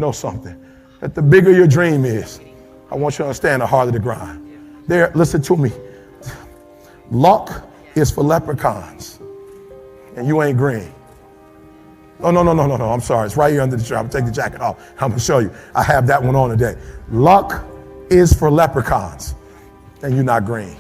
Know something, that the bigger your dream is, I want you to understand the harder the grind. There, listen to me. Luck is for leprechauns, and you ain't green. Oh, no, I'm sorry. It's right here under the shirt. I'm gonna take the jacket off. I'm gonna show you. I have that one on today. Luck is for leprechauns, and you're not green.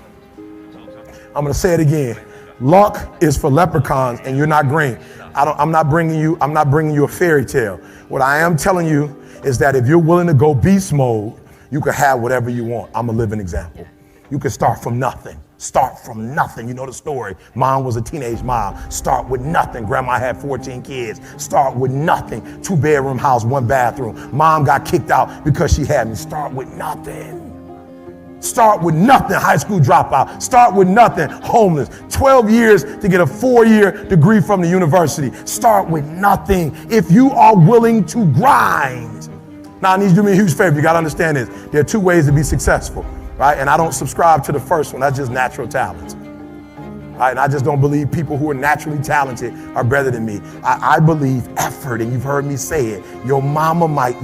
I'm gonna say it again. Luck is for leprechauns, and you're not green. I'm not bringing you a fairy tale. What I am telling you is that if you're willing to go beast mode, you can have whatever you want. I'm a living example. You can start from nothing. Start from nothing. You know the story. Mom was a teenage mom. Start with nothing. Grandma had 14 kids. Start with nothing. 2-bedroom house, 1 bathroom. Mom got kicked out because she had me. Start with nothing. Start with nothing. High school dropout. Start with nothing. Homeless. 12 years to get a 4-year degree from the university. Start with nothing if you are willing to grind. Now, I need you to do me a huge favor. You got to understand this. There are 2 ways to be successful, right? And I don't subscribe to the first one. That's just natural talent. Right? And I just don't believe people who are naturally talented are better than me. I believe effort, and you've heard me say it. Your mama might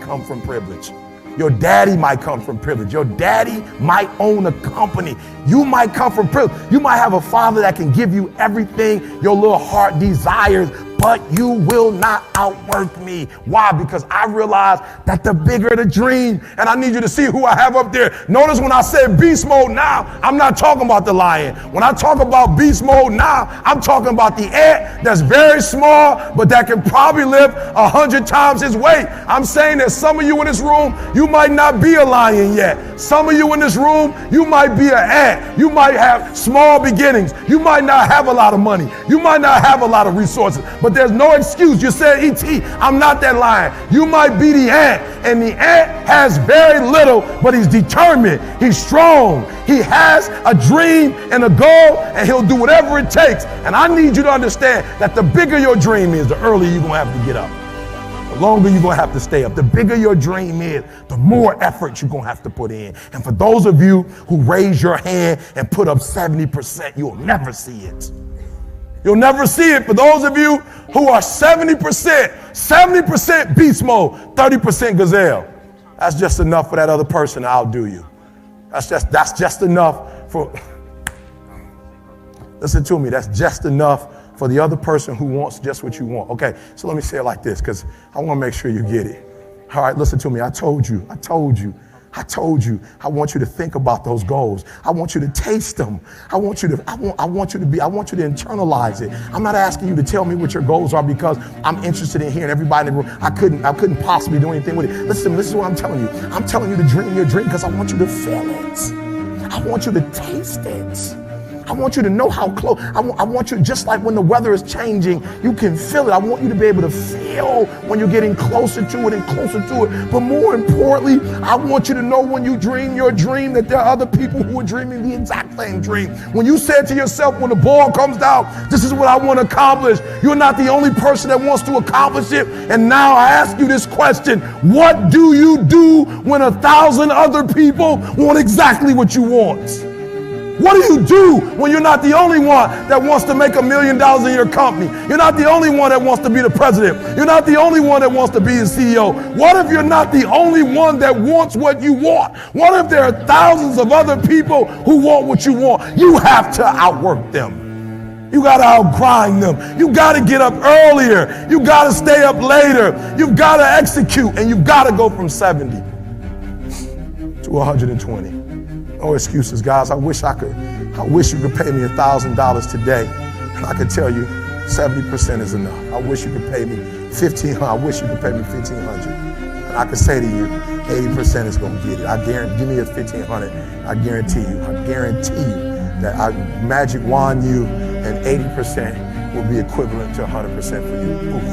come from privilege. Your daddy might come from privilege. Your daddy might own a company. You might come from privilege. You might have a father that can give you everything your little heart desires, but you will not outwork me. Why? Because I realize that the bigger the dream, and I need you to see who I have up there. Notice when I said beast mode now, I'm not talking about the lion. When I talk about beast mode now, I'm talking about the ant that's very small, but that can probably lift 100 times his weight. I'm saying that some of you in this room, you might not be a lion yet. Some of you in this room, you might be an ant. You might have small beginnings. You might not have a lot of money. You might not have a lot of resources, but there's no excuse. You said, E.T., I'm not that lion. You might be the ant, and the ant has very little, but he's determined. He's strong. He has a dream and a goal, and he'll do whatever it takes. And I need you to understand that the bigger your dream is, the earlier you're going to have to get up. The longer you're going to have to stay up. The bigger your dream is, the more effort you're going to have to put in. And for those of you who raise your hand and put up 70%, you'll never see it. You'll never see it. For those of you who are 70% beast mode, 30% gazelle. That's just enough for that other person to outdo you. That's just enough for, listen to me, that's just enough for the other person who wants just what you want. Okay, so let me say it like this, because I want to make sure you get it. All right, listen to me. I told you. I want you to think about those goals. I want you to taste them. I want you to internalize it. I'm not asking you to tell me what your goals are because I'm interested in hearing everybody in the room. I couldn't possibly do anything with it. Listen, this is what I'm telling you. I'm telling you to dream your dream because I want you to feel it. I want you to taste it. I want you to know how close. I want you, just like when the weather is changing, you can feel it. I want you to be able to feel when you're getting closer to it and closer to it. But more importantly, I want you to know when you dream your dream that there are other people who are dreaming the exact same dream. When you said to yourself, when the ball comes down, this is what I want to accomplish. You're not the only person that wants to accomplish it. And now I ask you this question. What do you do when 1,000 other people want exactly what you want? What do you do when you're not the only one that wants to make $1 million in your company? You're not the only one that wants to be the president. You're not the only one that wants to be the CEO. What if you're not the only one that wants what you want? What if there are thousands of other people who want what you want? You have to outwork them. You got to outgrind them. You got to get up earlier. You got to stay up later. You've got to execute, and you've got to go from 70 to 120. No excuses, guys. I wish you could pay me $1,000 today, and I could tell you 70% is enough. I wish you could pay me $1,500. I wish you could pay me $1,500, and I could say to you, 80% is going to get it. I guarantee. Give me a $1,500. I guarantee you that I magic wand you, and 80% will be equivalent to 100% for you. Oof.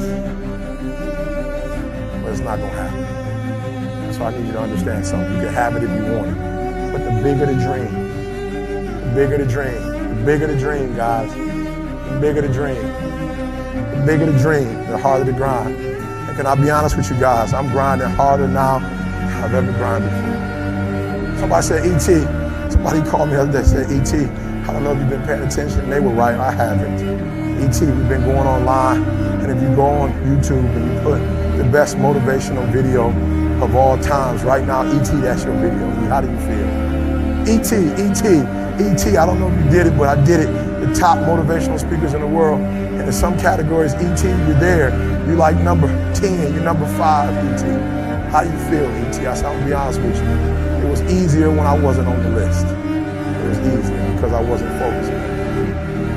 But it's not going to happen. So I need you to understand something. You can have it if you want it. But the bigger the dream, guys, the bigger the dream, the harder the grind. And can I be honest with you guys? I'm grinding harder now than I've ever grinded before. Somebody said, E.T., somebody called me the other day, said, E.T., I don't know if you've been paying attention. And they were right, I haven't. E.T., we've been going online, and if you go on YouTube and you put the best motivational video of all times right now. E.T., that's your video. How do you feel? E.T., I don't know if you did it, but I did it. The top motivational speakers in the world. And in some categories, E.T., you're there. You're like number 10, you're number 5, E.T. How do you feel, E.T.? I'm gonna be honest with you. It was easier when I wasn't on the list. It was easier because I wasn't focusing.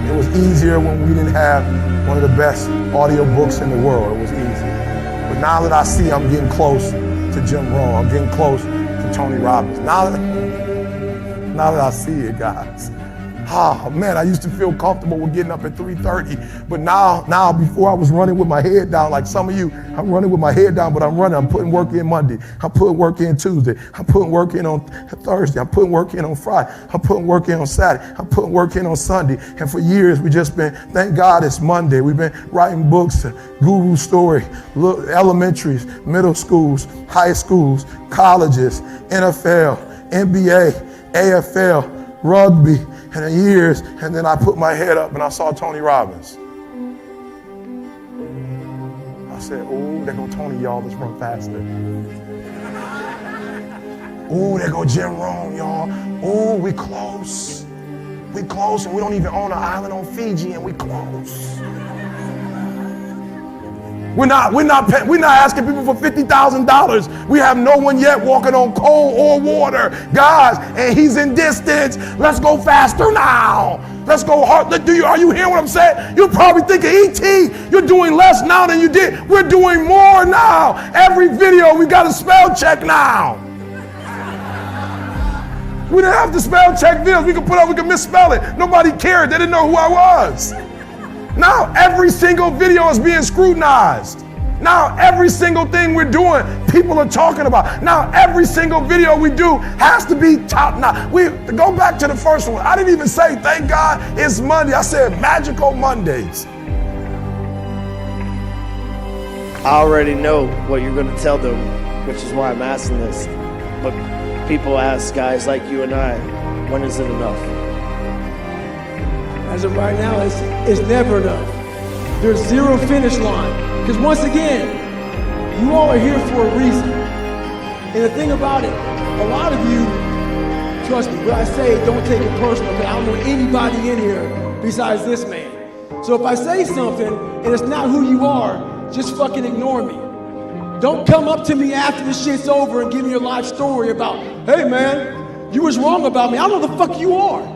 It was easier when we didn't have one of the best audio books in the world. It was easy. But now that I see I'm getting close to Jim Rohn, I'm getting close to Tony Robbins. Now that I see it, guys. Oh man, I used to feel comfortable with getting up at 3:30, but now before I was running with my head down, like some of you, I'm running with my head down, but I'm putting work in Monday, I'm putting work in Tuesday, I'm putting work in on Thursday, I'm putting work in on Friday, I'm putting work in on Saturday, I'm putting work in on Sunday, and for years we just been, thank God it's Monday, we've been writing books, guru story, elementaries, middle schools, high schools, colleges, NFL, NBA, AFL, rugby, and in years, and then I put my head up and I saw Tony Robbins. I said, oh, there go Tony, y'all, let's run faster. Oh, there go Jim Rohn, y'all. Oh, we close. We close, and we don't even own an island on Fiji, and we close. We're not asking people for $50,000. We have no one yet walking on coal or water. Guys, and he's in distance. Let's go faster now. Let's go hard. Are you hearing what I'm saying? You're probably thinking, E.T., you're doing less now than you did. We're doing more now. Every video, we got a spell check now. We didn't have to spell check videos. We could misspell it. Nobody cared. They didn't know who I was. Now every single video is being scrutinized. Now every single thing we're doing, people are talking about. Now every single video we do has to be top notch. We go back to the first one. I didn't even say, thank God it's Monday. I said magical Mondays. I already know what you're going to tell them, which is why I'm asking this. But people ask guys like you and I, when is it enough? As of right now, it's never enough. There's zero finish line. Because once again, you all are here for a reason. And the thing about it, a lot of you, trust me, when I say don't take it personal, because I don't know anybody in here besides this man. So if I say something and it's not who you are, just fucking ignore me. Don't come up to me after this shit's over and give me your life story about, hey man, you was wrong about me. I don't know the fuck you are.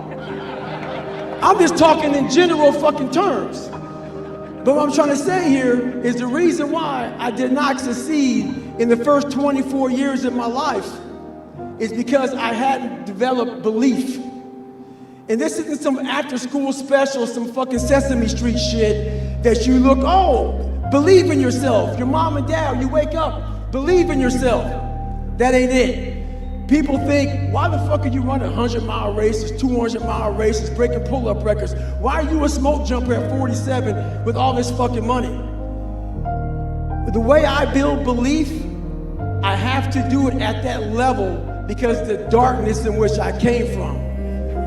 I'm just talking in general fucking terms. But what I'm trying to say here is the reason why I did not succeed in the first 24 years of my life is because I hadn't developed belief. And this isn't some after school special, some fucking Sesame Street shit that you look, oh, believe in yourself. Your mom and dad, you wake up, believe in yourself. That ain't it. People think, why the fuck are you running 100-mile races, 200-mile races, breaking pull-up records? Why are you a smoke jumper at 47 with all this fucking money? The way I build belief, I have to do it at that level because of the darkness in which I came from.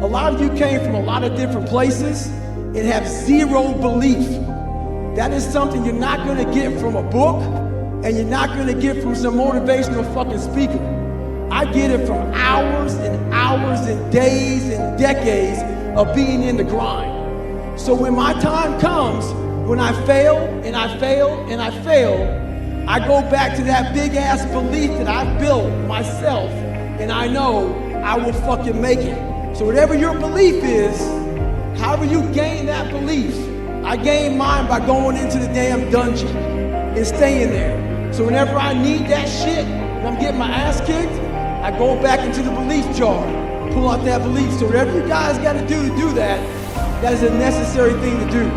A lot of you came from a lot of different places and have zero belief. That is something you're not gonna get from a book and you're not gonna get from some motivational fucking speaker. I get it from hours and hours and days and decades of being in the grind. So when my time comes, when I fail and I fail and I fail, I go back to that big ass belief that I built myself and I know I will fucking make it. So whatever your belief is, however you gain that belief, I gain mine by going into the damn dungeon and staying there. So whenever I need that shit and I'm getting my ass kicked, I go back into the belief jar, pull out that belief. So whatever you guys got to do that, that is a necessary thing to do.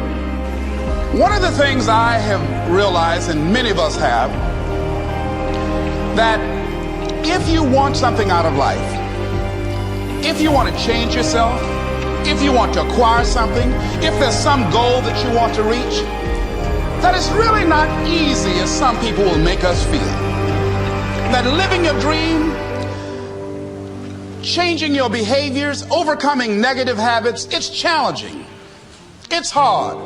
One of the things I have realized, and many of us have, that if you want something out of life, if you want to change yourself, if you want to acquire something, if there's some goal that you want to reach, that it's really not easy as some people will make us feel. That living your dream, changing your behaviors, overcoming negative habits, it's challenging. It's hard.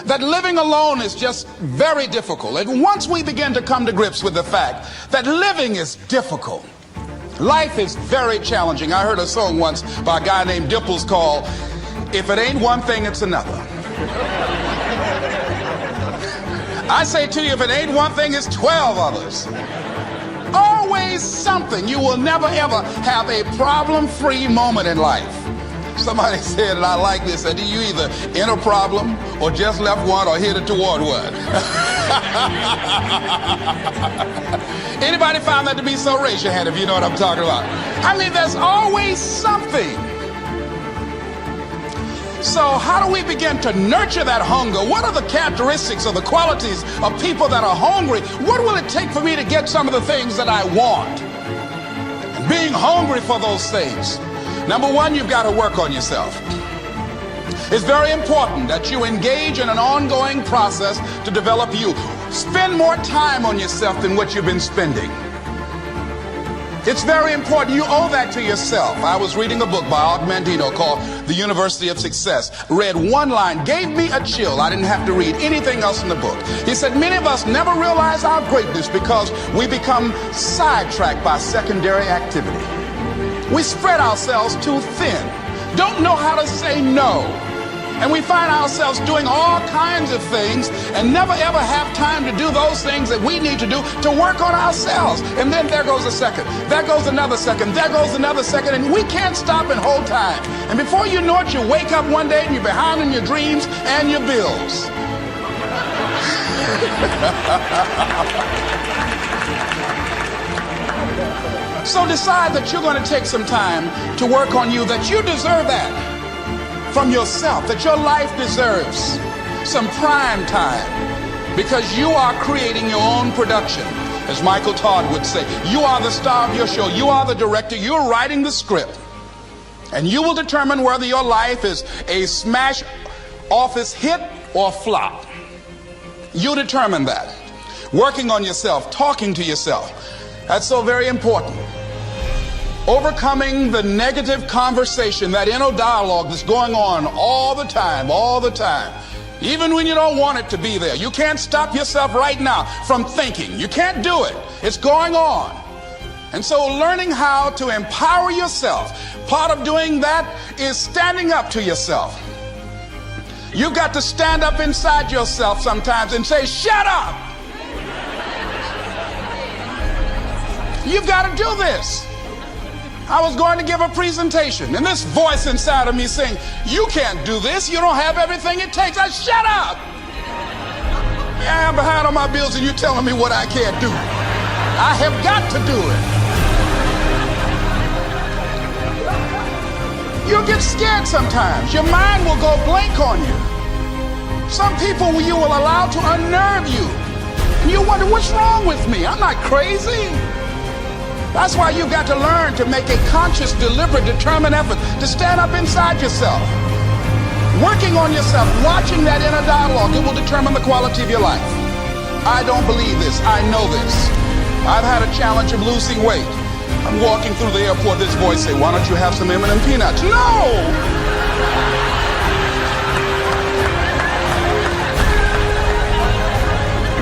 that living alone is just very difficult. And once we begin to come to grips with the fact that living is difficult, life is very challenging. I heard a song once by a guy named Dimples called, "If It Ain't One Thing, It's Another." I say to you, if it ain't one thing, it's 12 others. Always something. You will never ever have a problem-free moment in life. Somebody said, and I like this, that you either in a problem or just left one or headed toward one. Anybody found that to be so? Raise your hand if you know what I'm talking about. I mean, there's always something. So how do we begin to nurture that hunger? What are the characteristics or the qualities of people that are hungry? What will it take for me to get some of the things that I want? Being hungry for those things. Number one, you've got to work on yourself. It's very important that you engage in an ongoing process to develop you. Spend more time on yourself than what you've been spending. It's very important. You owe that to yourself. I was reading a book by Og Mandino called The University of Success. Read one line, gave me a chill. I didn't have to read anything else in the book. He said, many of us never realize our greatness because we become sidetracked by secondary activity. We spread ourselves too thin, don't know how to say no. And we find ourselves doing all kinds of things and never ever have time to do those things that we need to do to work on ourselves. And then there goes a second, there goes another second, there goes another second, and we can't stop and hold time. And before you know it, you wake up one day and you're behind in your dreams and your bills. So decide that you're going to take some time to work on you, that you deserve that from yourself, that your life deserves some prime time because you are creating your own production. As Michael Todd would say, you are the star of your show. You are the director. You're writing the script. And you will determine whether your life is a smash office hit or flop. You determine that. Working on yourself, talking to yourself. That's so very important. Overcoming the negative conversation, that inner dialogue that's going on all the time, even when you don't want it to be there. You can't stop yourself right now from thinking. You can't do it. It's going on. And so learning how to empower yourself, part of doing that is standing up to yourself. You've got to stand up inside yourself sometimes and say, shut up. You've got to do this. I was going to give a presentation, and this voice inside of me saying, you can't do this. You don't have everything it takes. I shut up. Yeah, I'm behind on my bills, and you're telling me what I can't do. I have got to do it. You'll get scared sometimes. Your mind will go blank on you. Some people you will allow to unnerve you. And you wonder, what's wrong with me? I'm not crazy. That's why you've got to learn to make a conscious, deliberate, determined effort to stand up inside yourself. Working on yourself, watching that inner dialogue, it will determine the quality of your life. I don't believe this. I know this. I've had a challenge of losing weight. I'm walking through the airport, this voice say, why don't you have some M&M peanuts? No!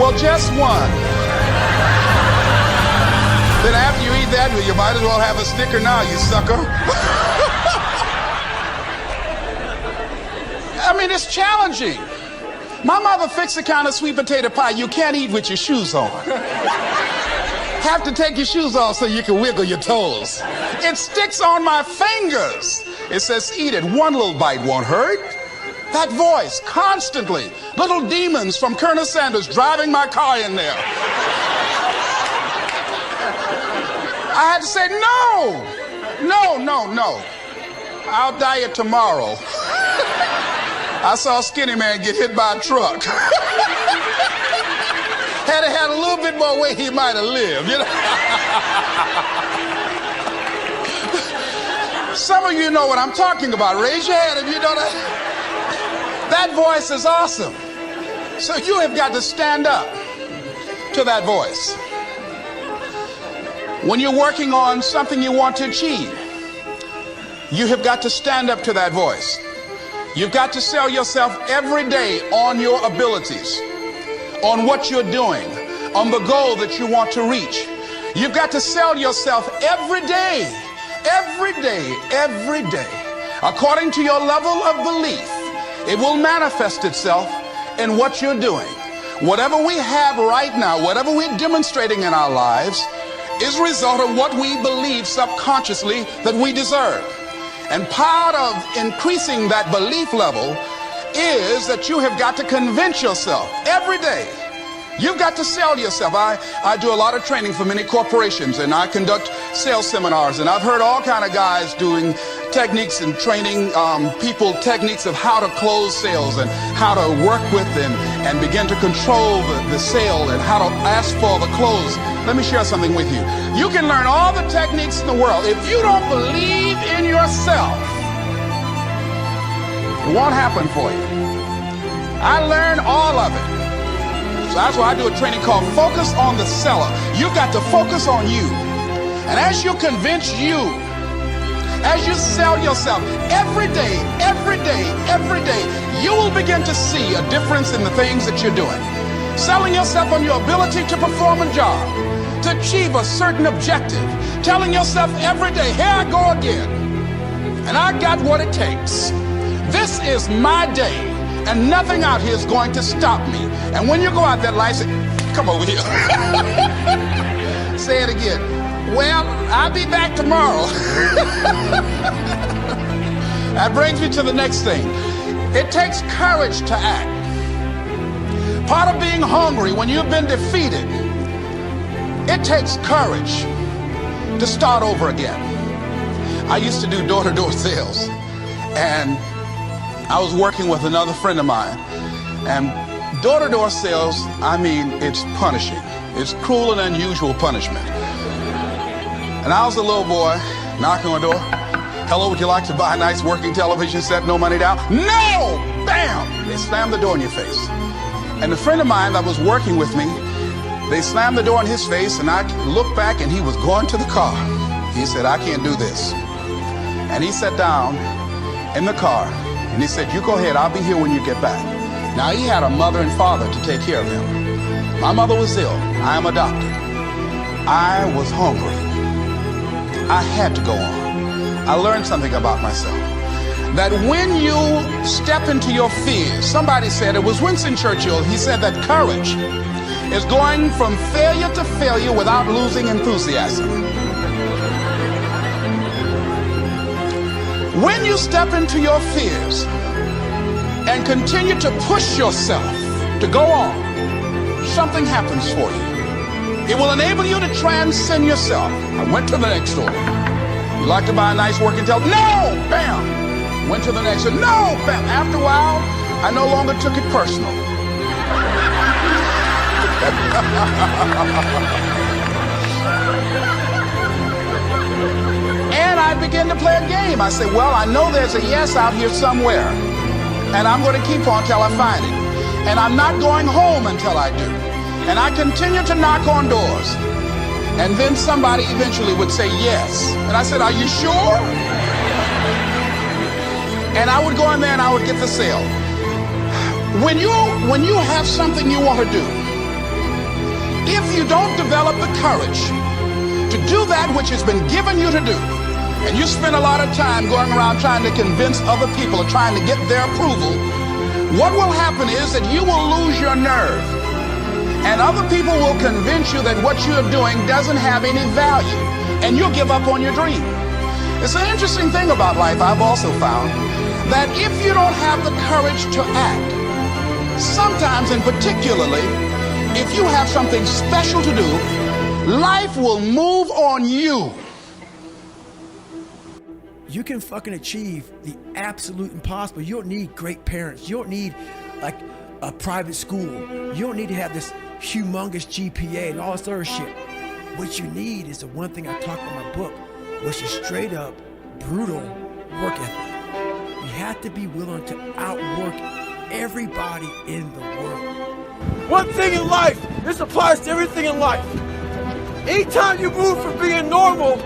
Well, just one. Then after you eat that, you might as well have a sticker now, you sucker. I mean, it's challenging. My mother fixed the kind of sweet potato pie you can't eat with your shoes on. Have to take your shoes off so you can wiggle your toes. It sticks on my fingers. It says, eat it. One little bite won't hurt. That voice, constantly. Little demons from Colonel Sanders driving my car in there. I had to say, no. I'll diet tomorrow. I saw a skinny man get hit by a truck. Had he had a little bit more weight, he might have lived, you know. Some of you know what I'm talking about. Raise your hand if you know that. That voice is awesome. So you have got to stand up to that voice. When you're working on something you want to achieve, you have got to stand up to that voice. You've got to sell yourself every day on your abilities, on what you're doing, on the goal that you want to reach. You've got to sell yourself every day, every day, every day. According to your level of belief, it will manifest itself in what you're doing. Whatever we have right now, whatever we're demonstrating in our lives, is a result of what we believe subconsciously that we deserve. And part of increasing that belief level is that you have got to convince yourself every day. You've got to sell yourself. I do a lot of training for many corporations, and I conduct sales seminars, and I've heard all kind of guys doing techniques and training people techniques of how to close sales and how to work with and begin to control the sale and how to ask for the close. Let me share something with you. You can learn all the techniques in the world. If you don't believe in yourself, it won't happen for you. I learned all of it. So that's why I do a training called Focus on the Seller. You've got to focus on you. And as you convince you, as you sell yourself every day, every day, every day, you will begin to see a difference in the things that you're doing. Selling yourself on your ability to perform a job, to achieve a certain objective. Telling yourself every day, here I go again. And I got what it takes. This is my day. And nothing out here is going to stop me. And when you go out that light, say, come over here. Say it again. Well, I'll be back tomorrow. That brings me to the next thing. It takes courage to act. Part of being hungry when you've been defeated, it takes courage to start over again. I used to do door-to-door sales, and I was working with another friend of mine, and door-to-door sales, I mean, it's punishing. It's cruel and unusual punishment. And I was a little boy knocking on the door. Hello, would you like to buy a nice working television set? No money down? No! Bam! They slammed the door in your face. And the friend of mine that was working with me, they slammed the door in his face, and I looked back, and he was going to the car. He said, I can't do this. And he sat down in the car, and he said, you go ahead, I'll be here when you get back. Now, he had a mother and father to take care of him. My mother was ill. I am a doctor. I was hungry. I had to go on. I learned something about myself. That when you step into your fears, somebody said, it was Winston Churchill, he said that courage is going from failure to failure without losing enthusiasm. When you step into your fears and continue to push yourself to go on, something happens for you. It will enable you to transcend yourself. I went to the next store. You like to buy a nice working television? No! Bam! Went to the next store. No! Bam! After a while, I no longer took it personal. And I began to play a game. I said, well, I know there's a yes out here somewhere, and I'm going to keep on till I find it. And I'm not going home until I do. And I continue to knock on doors. And then somebody eventually would say yes. And I said, are you sure? And I would go in there and I would get the sale. When you have something you want to do, if you don't develop the courage to do that which has been given you to do, and you spend a lot of time going around trying to convince other people or trying to get their approval, what will happen is that you will lose your nerve. And other people will convince you that what you're doing doesn't have any value, and you'll give up on your dream. It's an interesting thing about life, I've also found, that if you don't have the courage to act, sometimes and particularly, if you have something special to do, life will move on you. You can fucking achieve the absolute impossible. You don't need great parents. You don't need like a private school. You don't need to have this humongous GPA and all this other shit. What you need is the one thing I talk about in my book, which is straight up brutal work ethic. You have to be willing to outwork everybody in the world. One thing in life, this applies to everything in life. Anytime you move from being normal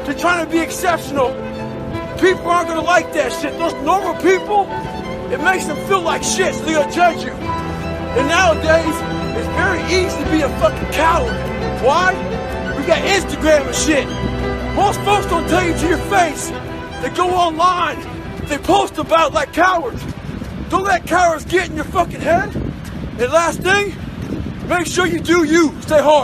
to trying to be exceptional, people aren't gonna like that shit. Those normal people, it makes them feel like shit, so they're gonna judge you. And nowadays, it's very easy to be a fucking coward. Why? We got Instagram and shit. Most folks don't tell you to your face. They go online, they post about it like cowards. Don't let cowards get in your fucking head. And last thing, make sure you do you. Stay hard.